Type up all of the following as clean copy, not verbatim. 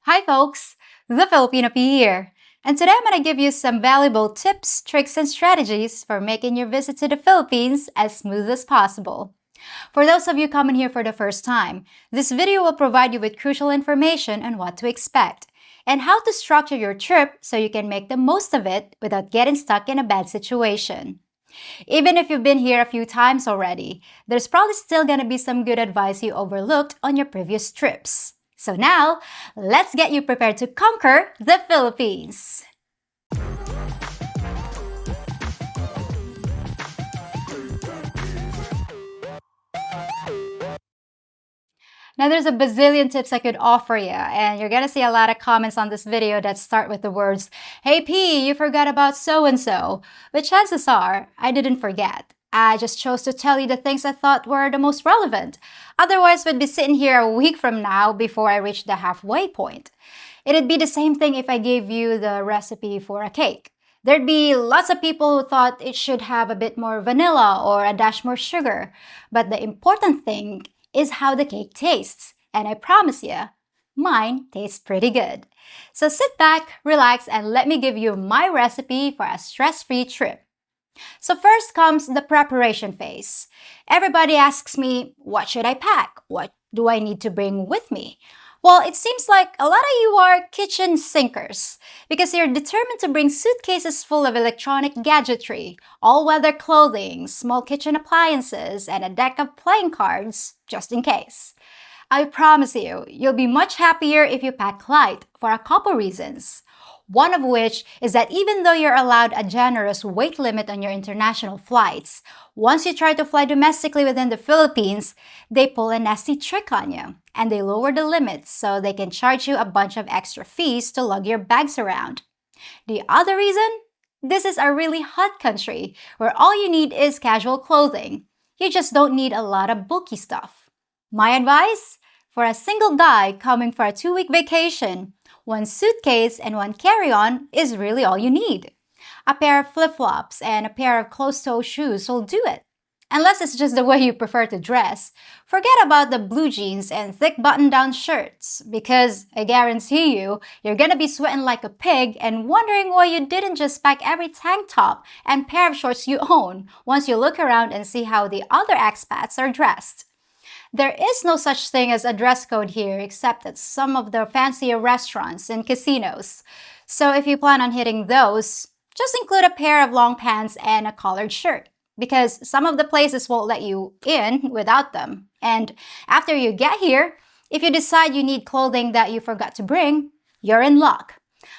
Hi folks, the Filipina Pea here. And today I'm going to give you some valuable tips, tricks, and strategies for making your visit to the Philippines as smooth as possible. For those of you coming here for the first time, this video will provide you with crucial information on what to expect and how to structure your trip so you can make the most of it without getting stuck in a bad situation. Even if you've been here a few times already, there's probably still gonna be some good advice you overlooked on your previous trips. So now, let's get you prepared to conquer the Philippines! Now there's a bazillion tips I could offer you, and you're gonna see a lot of comments on this video that start with the words, "Hey P, you forgot about so-and-so," but chances are, I didn't forget. I just chose to tell you the things I thought were the most relevant. Otherwise, we'd be sitting here a week from now before I reached the halfway point. It'd be the same thing if I gave you the recipe for a cake. There'd be lots of people who thought it should have a bit more vanilla or a dash more sugar. But the important thing is how the cake tastes. And I promise you, mine tastes pretty good. So sit back, relax, and let me give you my recipe for a stress-free trip. So first comes the preparation phase. Everybody asks me, what should I pack? What do I need to bring with me? Well, it seems like a lot of you are kitchen sinkers because you're determined to bring suitcases full of electronic gadgetry, all-weather clothing, small kitchen appliances, and a deck of playing cards just in case. I promise you, you'll be much happier if you pack light for a couple reasons. One of which is that even though you're allowed a generous weight limit on your international flights, once you try to fly domestically within the Philippines, they pull a nasty trick on you, and they lower the limits so they can charge you a bunch of extra fees to lug your bags around. The other reason? This is a really hot country where all you need is casual clothing. You just don't need a lot of bulky stuff. My advice? For a single guy coming for a 2-week vacation, one suitcase and one carry-on is really all you need. A pair of flip-flops and a pair of closed-toe shoes will do it. Unless it's just the way you prefer to dress, forget about the blue jeans and thick button-down shirts because I guarantee you're gonna be sweating like a pig and wondering why you didn't just pack every tank top and pair of shorts you own once you look around and see how the other expats are dressed. There is no such thing as a dress code here except at some of the fancier restaurants and casinos. So if you plan on hitting those, just include a pair of long pants and a collared shirt because some of the places won't let you in without them. And after you get here, if you decide you need clothing that you forgot to bring, you're in luck.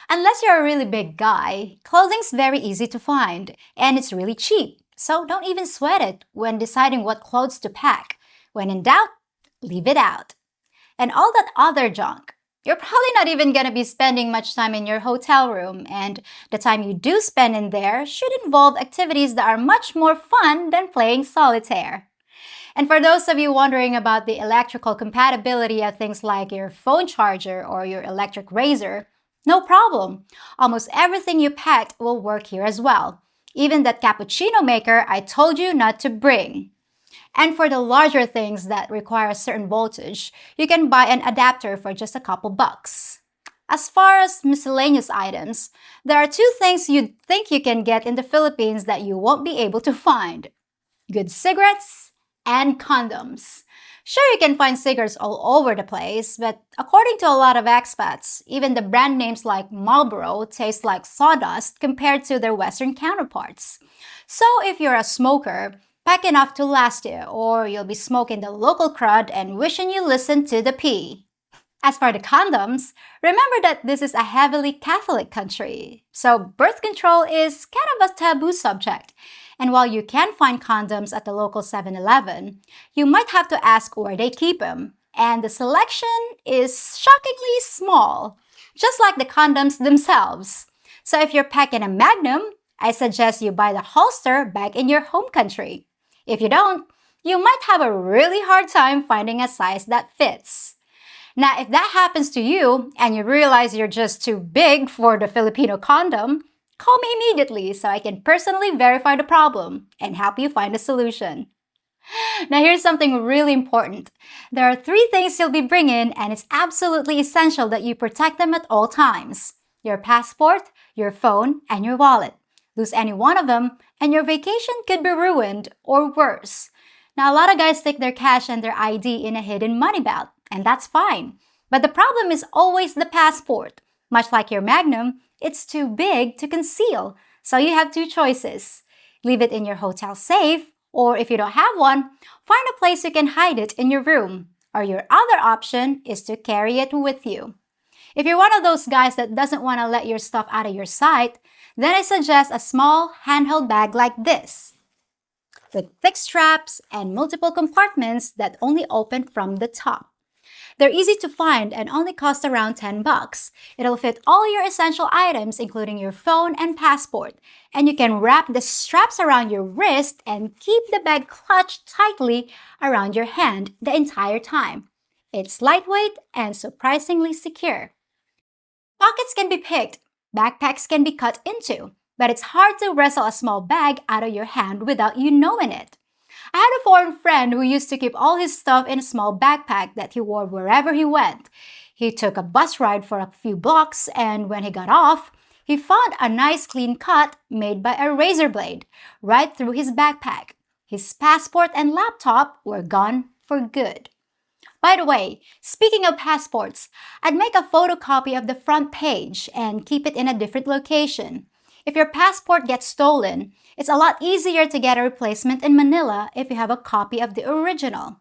Unless you're a really big guy, clothing's very easy to find and it's really cheap. So don't even sweat it when deciding what clothes to pack. When in doubt, leave it out. And all that other junk, you're probably not even going to be spending much time in your hotel room, and the time you do spend in there should involve activities that are much more fun than playing solitaire. And for those of you wondering about the electrical compatibility of things like your phone charger or your electric razor, no problem. Almost everything you packed will work here as well. Even that cappuccino maker I told you not to bring. And for the larger things that require a certain voltage, you can buy an adapter for just a couple bucks. As far as miscellaneous items, there are 2 things you'd think you can get in the Philippines that you won't be able to find. Good cigarettes and condoms. Sure, you can find cigarettes all over the place, but according to a lot of expats, even the brand names like Marlboro taste like sawdust compared to their Western counterparts. So if you're a smoker, pack enough to last you, or you'll be smoking the local crud and wishing you listened to the P. As for the condoms, remember that this is a heavily Catholic country, so birth control is kind of a taboo subject. And while you can find condoms at the local 7-Eleven, you might have to ask where they keep them, and the selection is shockingly small, just like the condoms themselves. So if you're packing a Magnum, I suggest you buy the holster back in your home country. If you don't, you might have a really hard time finding a size that fits. Now, if that happens to you and you realize you're just too big for the Filipino condom, call me immediately so I can personally verify the problem and help you find a solution. Now, here's something really important. There are three things you'll be bringing, and it's absolutely essential that you protect them at all times: your passport, your phone, and your wallet. Lose any one of them, and your vacation could be ruined, or worse. Now, a lot of guys stick their cash and their ID in a hidden money belt, and that's fine. But the problem is always the passport. Much like your Magnum, it's too big to conceal. So you have two choices: leave it in your hotel safe, or if you don't have one, find a place you can hide it in your room. Or your other option is to carry it with you. If you're one of those guys that doesn't want to let your stuff out of your sight, then I suggest a small handheld bag like this, with thick straps and multiple compartments that only open from the top. They're easy to find and only cost around 10 bucks. It'll fit all your essential items, including your phone and passport. And you can wrap the straps around your wrist and keep the bag clutched tightly around your hand the entire time. It's lightweight and surprisingly secure. Pockets can be picked, backpacks can be cut into, but it's hard to wrestle a small bag out of your hand without you knowing it. I had a foreign friend who used to keep all his stuff in a small backpack that he wore wherever he went. He took a bus ride for a few blocks, and when he got off, he found a nice clean cut made by a razor blade right through his backpack. His passport and laptop were gone for good. By the way, speaking of passports, I'd make a photocopy of the front page and keep it in a different location. If your passport gets stolen, it's a lot easier to get a replacement in Manila if you have a copy of the original.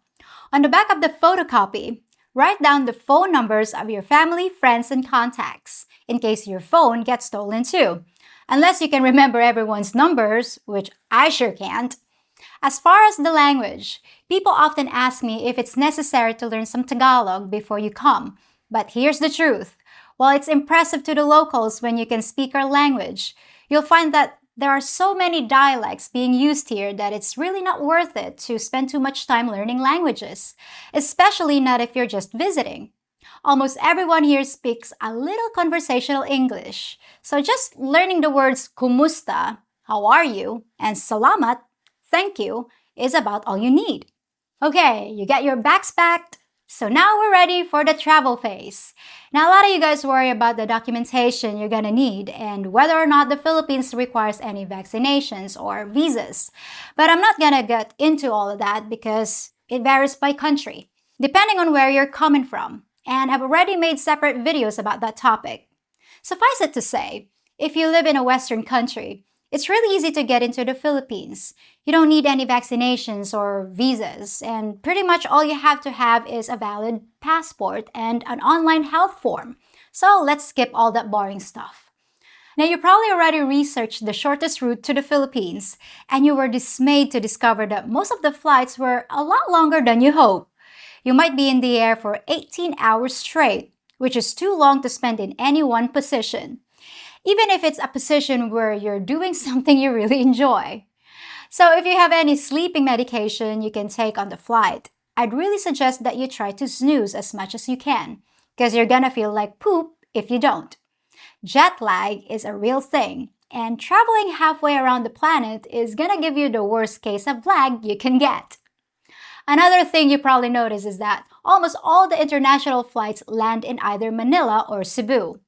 On the back of the photocopy, write down the phone numbers of your family, friends, and contacts, in case your phone gets stolen too. Unless you can remember everyone's numbers, which I sure can't. As far as the language, people often ask me if it's necessary to learn some Tagalog before you come. But here's the truth. While it's impressive to the locals when you can speak our language, you'll find that there are so many dialects being used here that it's really not worth it to spend too much time learning languages, especially not if you're just visiting. Almost everyone here speaks a little conversational English, so just learning the words kumusta, how are you, and salamat, thank you, is about all you need. Okay, you got your bags packed, so now we're ready for the travel phase. Now, a lot of you guys worry about the documentation you're gonna need and whether or not the Philippines requires any vaccinations or visas. But I'm not gonna get into all of that because it varies by country, depending on where you're coming from, and I've already made separate videos about that topic. Suffice it to say, if you live in a Western country, it's really easy to get into the Philippines. You don't need any vaccinations or visas, and pretty much all you have to have is a valid passport and an online health form. So let's skip all that boring stuff. Now, you probably already researched the shortest route to the Philippines, and you were dismayed to discover that most of the flights were a lot longer than you hoped. You might be in the air for 18 hours straight, which is too long to spend in any one position, even if it's a position where you're doing something you really enjoy. So if you have any sleeping medication you can take on the flight, I'd really suggest that you try to snooze as much as you can, because you're gonna feel like poop if you don't. Jet lag is a real thing, and traveling halfway around the planet is gonna give you the worst case of lag you can get. Another thing you probably notice is that almost all the international flights land in either Manila or Cebu.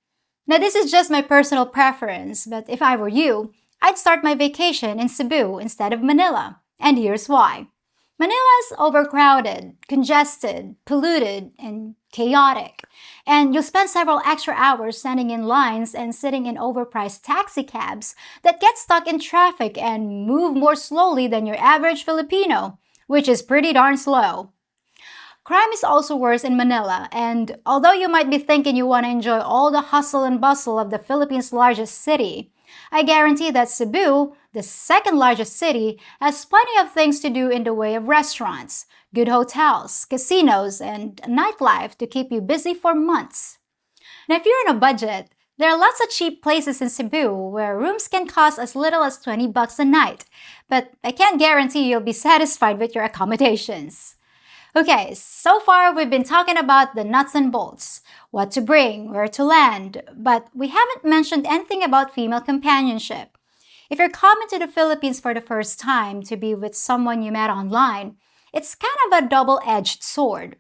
Now, this is just my personal preference, but if I were you, I'd start my vacation in Cebu instead of Manila. And here's why. Manila's overcrowded, congested, polluted, and chaotic. And you'll spend several extra hours standing in lines and sitting in overpriced taxi cabs that get stuck in traffic and move more slowly than your average Filipino, which is pretty darn slow. Crime is also worse in Manila, and although you might be thinking you want to enjoy all the hustle and bustle of the Philippines' largest city, I guarantee that Cebu, the second largest city, has plenty of things to do in the way of restaurants, good hotels, casinos, and nightlife to keep you busy for months. Now, if you're on a budget, there are lots of cheap places in Cebu where rooms can cost as little as 20 bucks a night, but I can't guarantee you'll be satisfied with your accommodations. Okay, so far we've been talking about the nuts and bolts, what to bring, where to land, but we haven't mentioned anything about female companionship. If you're coming to the Philippines for the first time to be with someone you met online, It's kind of a double-edged sword.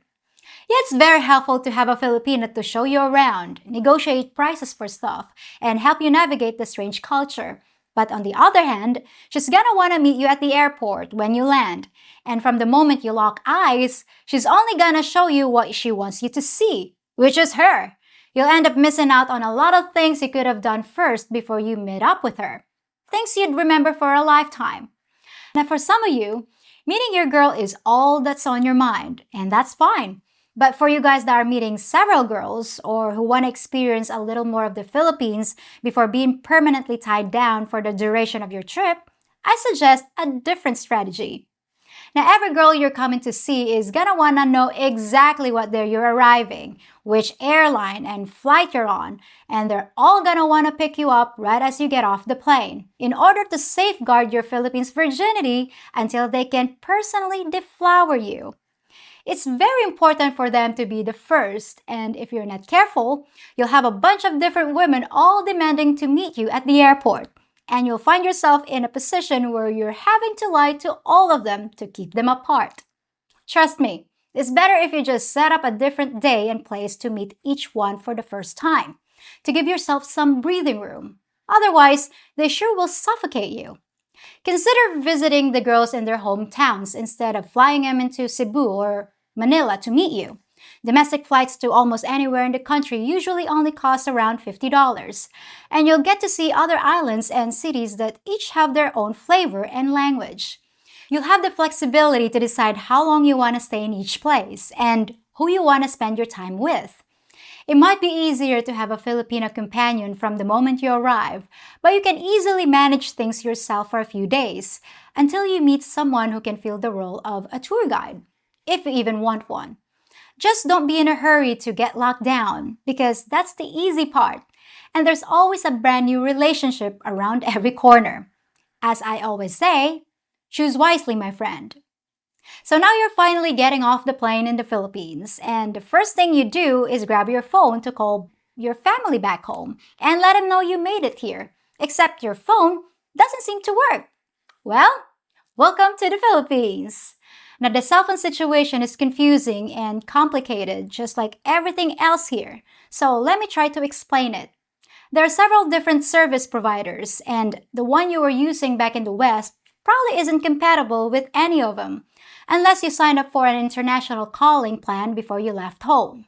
Yeah, it's very helpful to have a Filipino to show you around, negotiate prices for stuff, and help you navigate the strange culture. But on the other hand, she's gonna wanna meet you at the airport when you land. And from the moment you lock eyes, she's only gonna show you what she wants you to see, which is her. You'll end up missing out on a lot of things you could have done first before you meet up with her. Things you'd remember for a lifetime. Now, for some of you, meeting your girl is all that's on your mind, and that's fine. But for you guys that are meeting several girls or who want to experience a little more of the Philippines before being permanently tied down for the duration of your trip, I suggest a different strategy. Now, every girl you're coming to see is gonna wanna know exactly what day you're arriving, which airline and flight you're on, and they're all gonna wanna pick you up right as you get off the plane in order to safeguard your Philippines virginity until they can personally deflower you. It's very important for them to be the first, and if you're not careful, you'll have a bunch of different women all demanding to meet you at the airport. And you'll find yourself in a position where you're having to lie to all of them to keep them apart. Trust me, it's better if you just set up a different day and place to meet each one for the first time, to give yourself some breathing room. Otherwise, they sure will suffocate you. Consider visiting the girls in their hometowns instead of flying them into Cebu or Manila to meet you. Domestic flights to almost anywhere in the country usually only cost around $50, and you'll get to see other islands and cities that each have their own flavor and language. You'll have the flexibility to decide how long you want to stay in each place and who you want to spend your time with. It might be easier to have a Filipino companion from the moment you arrive, but you can easily manage things yourself for a few days until you meet someone who can fill the role of a tour guide, if you even want one. Just don't be in a hurry to get locked down, because that's the easy part, and there's always a brand new relationship around every corner. As I always say, choose wisely, my friend. So now you're finally getting off the plane in the Philippines, and the first thing you do is grab your phone to call your family back home and let them know you made it here, except your phone doesn't seem to work. Well, welcome to the Philippines. Now, the cell phone situation is confusing and complicated, just like everything else here. So let me try to explain it. There are several different service providers, and the one you were using back in the West probably isn't compatible with any of them, unless you signed up for an international calling plan before you left home.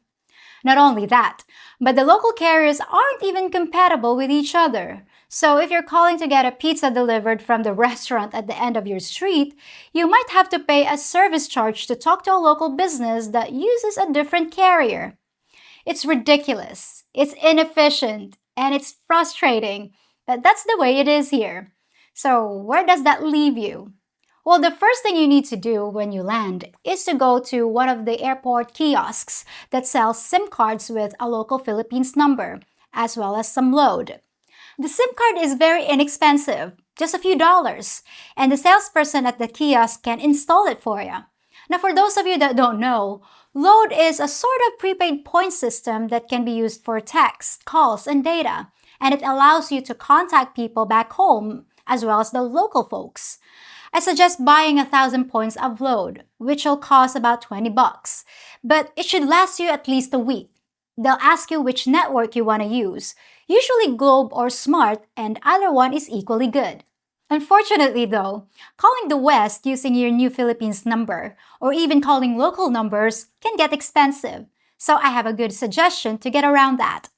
Not only that, but the local carriers aren't even compatible with each other. So if you're calling to get a pizza delivered from the restaurant at the end of your street, you might have to pay a service charge to talk to a local business that uses a different carrier. It's ridiculous, it's inefficient, and it's frustrating, but that's the way it is here. So where does that leave you? Well, the first thing you need to do when you land is to go to one of the airport kiosks that sells SIM cards with a local Philippines number, as well as some load. The SIM card is very inexpensive, just a few dollars, and the salesperson at the kiosk can install it for you. Now, for those of you that don't know, load is a sort of prepaid point system that can be used for text, calls, and data, and it allows you to contact people back home as well as the local folks. I suggest buying 1,000 points of load, which will cost about $20, but it should last you at least a week. They'll ask you which network you want to use, usually Globe or Smart, and either one is equally good. Unfortunately though, calling the West using your new Philippines number, or even calling local numbers, can get expensive, so I have a good suggestion to get around that.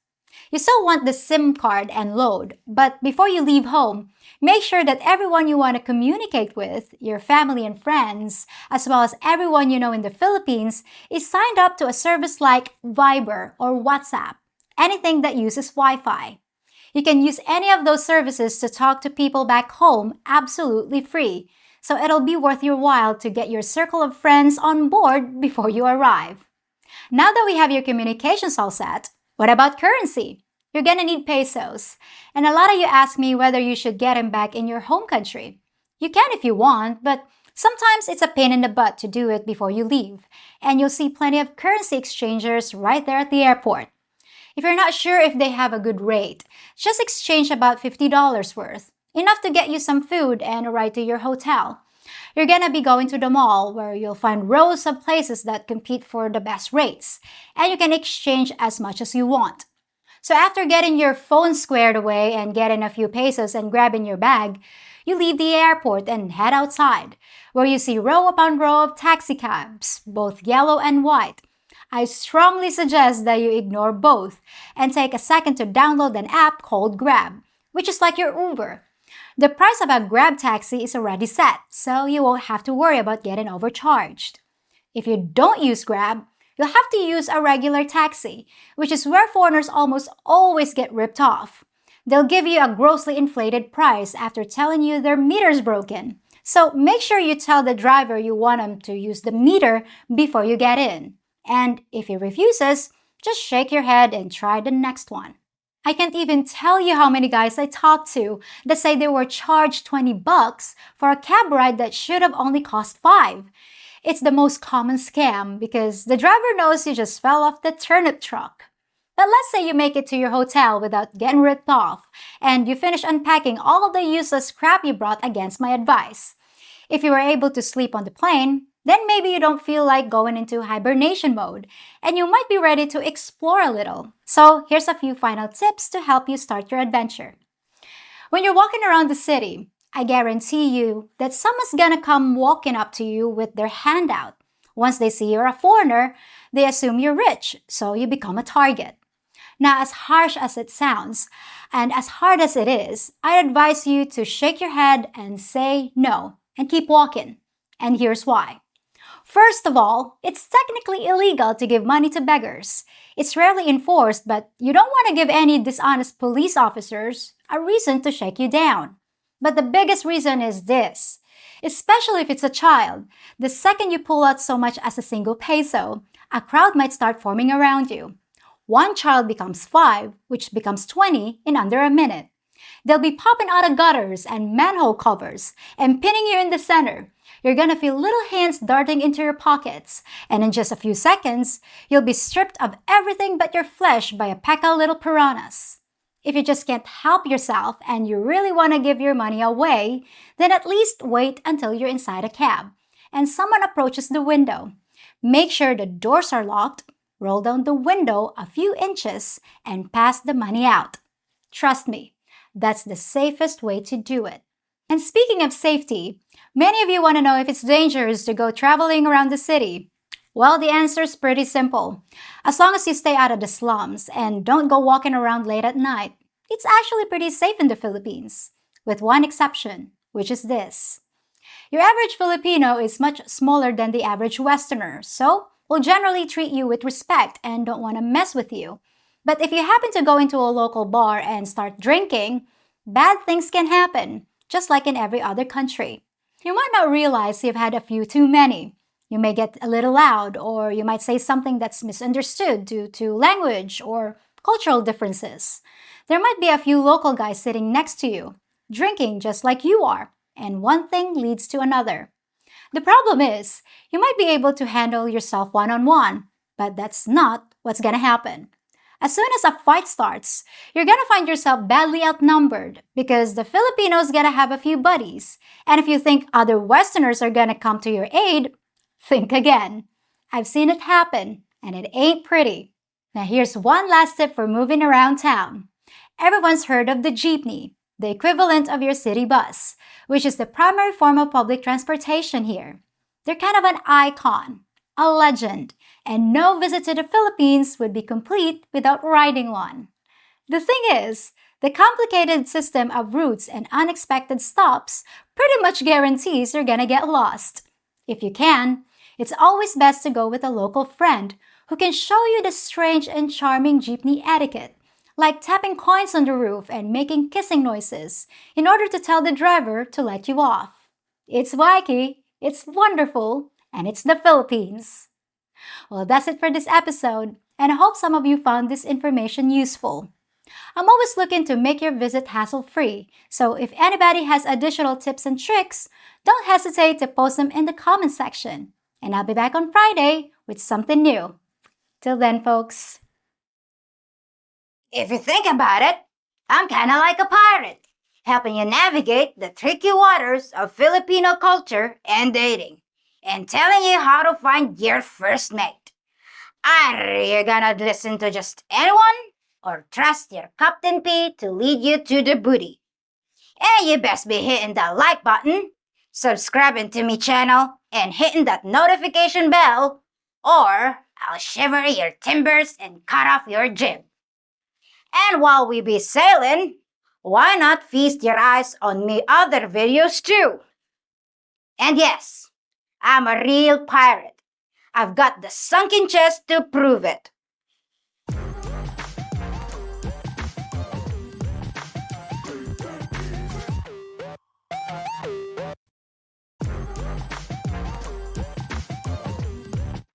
You still want the SIM card and load, but before you leave home, make sure that everyone you want to communicate with, your family and friends, as well as everyone you know in the Philippines, is signed up to a service like Viber or WhatsApp, anything that uses Wi-Fi. You can use any of those services to talk to people back home absolutely free, so it'll be worth your while to get your circle of friends on board before you arrive. Now that we have your communications all set, what about currency? You're gonna need pesos, and a lot of you ask me whether you should get them back in your home country. You can if you want, but sometimes it's a pain in the butt to do it before you leave, and you'll see plenty of currency exchangers right there at the airport. If you're not sure if they have a good rate, just exchange about $50 worth, enough to get you some food and a ride to your hotel. You're gonna be going to the mall where you'll find rows of places that compete for the best rates, and you can exchange as much as you want. So after getting your phone squared away and getting a few pesos and grabbing your bag, you leave the airport and head outside, where you see row upon row of taxi cabs, both yellow and white. I strongly suggest that you ignore both and take a second to download an app called Grab, which is like your Uber. The price of a Grab taxi is already set, so you won't have to worry about getting overcharged. If you don't use Grab, you'll have to use a regular taxi, which is where foreigners almost always get ripped off. They'll give you a grossly inflated price after telling you their meter's broken. So make sure you tell the driver you want him to use the meter before you get in. And if he refuses, just shake your head and try the next one. I can't even tell you how many guys I talked to that say they were charged 20 bucks for a cab ride that should have only cost 5. It's the most common scam because the driver knows you just fell off the turnip truck. But let's say you make it to your hotel without getting ripped off and you finish unpacking all of the useless crap you brought against my advice. If you were able to sleep on the plane, then maybe you don't feel like going into hibernation mode and you might be ready to explore a little. So here's a few final tips to help you start your adventure. When you're walking around the city, I guarantee you that someone's gonna come walking up to you with their hand out. Once they see you're a foreigner, they assume you're rich, so you become a target. Now, as harsh as it sounds, and as hard as it is, I advise you to shake your head and say no, and keep walking. And here's why. First of all, it's technically illegal to give money to beggars. It's rarely enforced, but you don't want to give any dishonest police officers a reason to shake you down. But the biggest reason is this. Especially if it's a child, the second you pull out so much as a single peso, a crowd might start forming around you. One child becomes 5, which becomes 20 in under a minute. They'll be popping out of gutters and manhole covers and pinning you in the center. You're gonna feel little hands darting into your pockets, and in just a few seconds, you'll be stripped of everything but your flesh by a pack of little piranhas. If you just can't help yourself and you really want to give your money away, then at least wait until you're inside a cab and someone approaches the window. Make sure the doors are locked, roll down the window a few inches, and pass the money out. Trust me, that's the safest way to do it. And speaking of safety, many of you want to know if it's dangerous to go traveling around the city. Well, the answer is pretty simple. As long as you stay out of the slums and don't go walking around late at night, it's actually pretty safe in the Philippines. With one exception, which is this. Your average Filipino is much smaller than the average Westerner, so will generally treat you with respect and don't want to mess with you. But if you happen to go into a local bar and start drinking, bad things can happen, just like in every other country. You might not realize you've had a few too many. You may get a little loud, or you might say something that's misunderstood due to language or cultural differences. There might be a few local guys sitting next to you, drinking just like you are, and one thing leads to another. The problem is, you might be able to handle yourself one-on-one, but that's not what's gonna happen. As soon as a fight starts, you're gonna find yourself badly outnumbered because the Filipinos gotta have a few buddies. And if you think other Westerners are gonna come to your aid, think again. I've seen it happen, and it ain't pretty. Now here's one last tip for moving around town. Everyone's heard of the jeepney, the equivalent of your city bus, which is the primary form of public transportation here. They're kind of an icon, a legend, and no visit to the Philippines would be complete without riding one. The thing is, the complicated system of routes and unexpected stops pretty much guarantees you're gonna get lost. If you can, it's always best to go with a local friend who can show you the strange and charming jeepney etiquette, like tapping coins on the roof and making kissing noises in order to tell the driver to let you off. It's wacky, it's wonderful, and it's the Philippines. Well, that's it for this episode, and I hope some of you found this information useful. I'm always looking to make your visit hassle-free, so if anybody has additional tips and tricks, don't hesitate to post them in the comment section. And I'll be back on Friday with something new. Till then, folks. If you think about it, I'm kinda like a pirate. helping you navigate the tricky waters of Filipino culture and dating, and telling you how to find your first mate. Are you gonna listen to just anyone, or trust your Captain P to lead you to the booty? And you best be hitting that like button, subscribing to me channel, and hitting that notification bell, or I'll shiver your timbers and cut off your jib. And while we be sailing, why not feast your eyes on me other videos too? And yes, I'm a real pirate. I've got the sunken chest to prove it.